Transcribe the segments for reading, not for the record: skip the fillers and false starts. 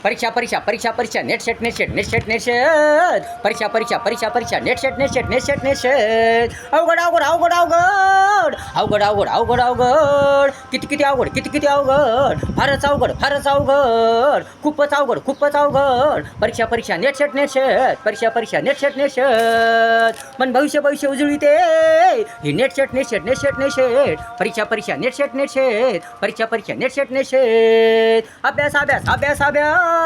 परीक्षा परीक्षा परीक्षा परीक्षा नेट शेट नेट शेट नेट शेट नेट शेट परीक्षा परीक्षा परीक्षा परीक्षा नेट शेट नेट शेट नेट शेट नेट शेट अवघड अवघड अवघड अवघड अवघड अवघड अवघड अवघड किती किती अवघड किती किती अवघड फारच अवघड खूपच अवघड परीक्षा परीक्षा नेट शेट परीक्षा परीक्षा नेट शेट पण भविष्य भविष्य उजळीते ही नेट शेट परीक्षा परीक्षा नेट शेट परीक्षा परीक्षा नेट शेट अभ्यास अभ्यास अभ्यास अभ्यास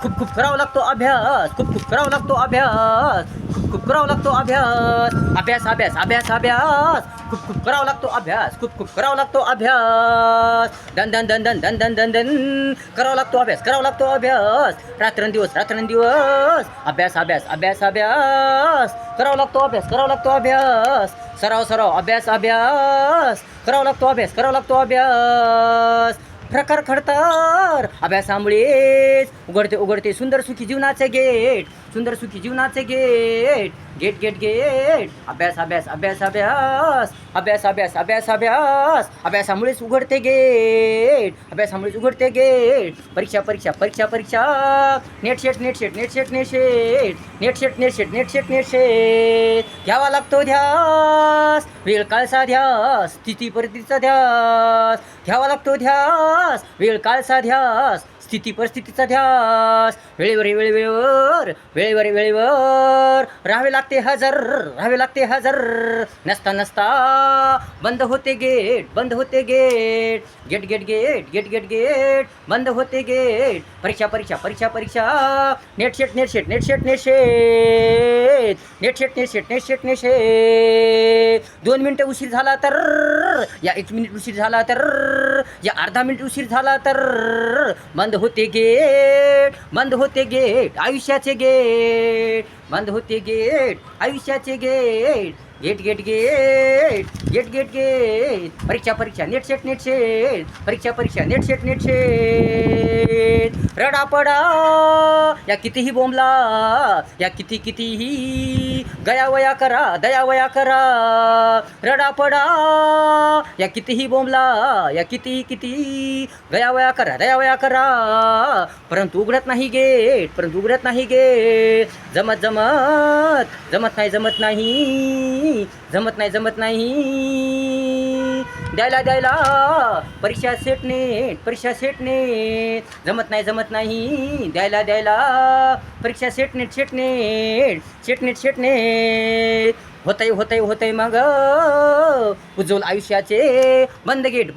खूप खूप करावा लागतो अभ्यास खूप करावा लागतो अभ्यास खूप करावा लागतो अभ्यास अभ्यास अभ्यास अभ्यास अभ्यास खूप करावा लागतो अभ्यास खूप करावा लागतो अभ्यास दन दन दन दन दन दन दन दन करावा लागतो अभ्यास रात्रंदिवस अभ्यास अभ्यास अभ्यास अभ्यास करावा लागतो अभ्यास सराव सराव अभ्यास करावा लागतो अभ्यास प्रकार खडतर अभ्यासामुळेच उघडते सुंदर सुखी जीवनाचे गेट गेट गेट गेट अभ्यास अभ्यास अभ्यास अभ्यास अभ्यास अभ्यास अभ्यास अभ्यास अभ्यासामुळेच उघडते गेट परीक्षा परीक्षा परीक्षा परीक्षा नेट शेट घ्यावा लागतो ध्यास वेळ काळचा ध्यास स्थिती परिस्थितीचा ध्यास घ्यावा लागतो ध्यास वेळ काळचा ध्यास स्थिती परिस्थितीचा ध्यास वेळेवर राहावे लागते हजर नसता बंद होते gate gate gate gate gate gate gate बंद होते गेट परीक्षा परीक्षा परीक्षा परीक्षा नेट शेट 2 मिनिटं उशीर झाला तर या 1 मिनिट उशीर झाला तर या अर्धा मिनिट उशीर झाला तर बंद होते गेट आयुष्याचे गेट बंद होते गेट आयुष्याचे gate gate gate gate gate gate gate परीक्षा परीक्षा नेट शेट परीक्षा परीक्षा नेट शेट रडापडा या कितीही बोंबला या कितीही गयावया करा दयावया करा रडापडा या कितीही बोंबला या किती गयावया करा दयावया करा परंतु उघडत नाही गेट जमत नाही द्यायला परीक्षा सेटने जमत नाही द्यायला परीक्षा सेटने होतय मग उज्ज्वल आयुष्याचे बंद गेट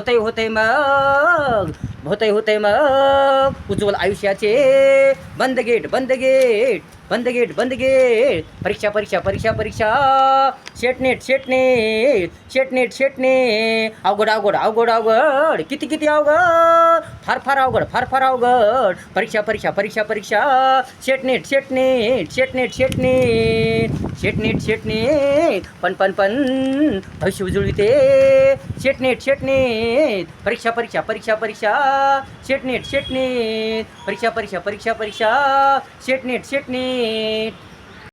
होतय मग उज्ज्वल आयुष्याचे बंद गेट परीक्षा परीक्षा परीक्षा परीक्षा शेटनेट अवघड किती अवघड फार अवघड परीक्षा परीक्षा परीक्षा परीक्षा शेटनेट पण भविष्य उजळविते शेटनेट परीक्षा परीक्षा परीक्षा परीक्षा शेटनेट परीक्षा परीक्षा परीक्षा परीक्षा शेटनेट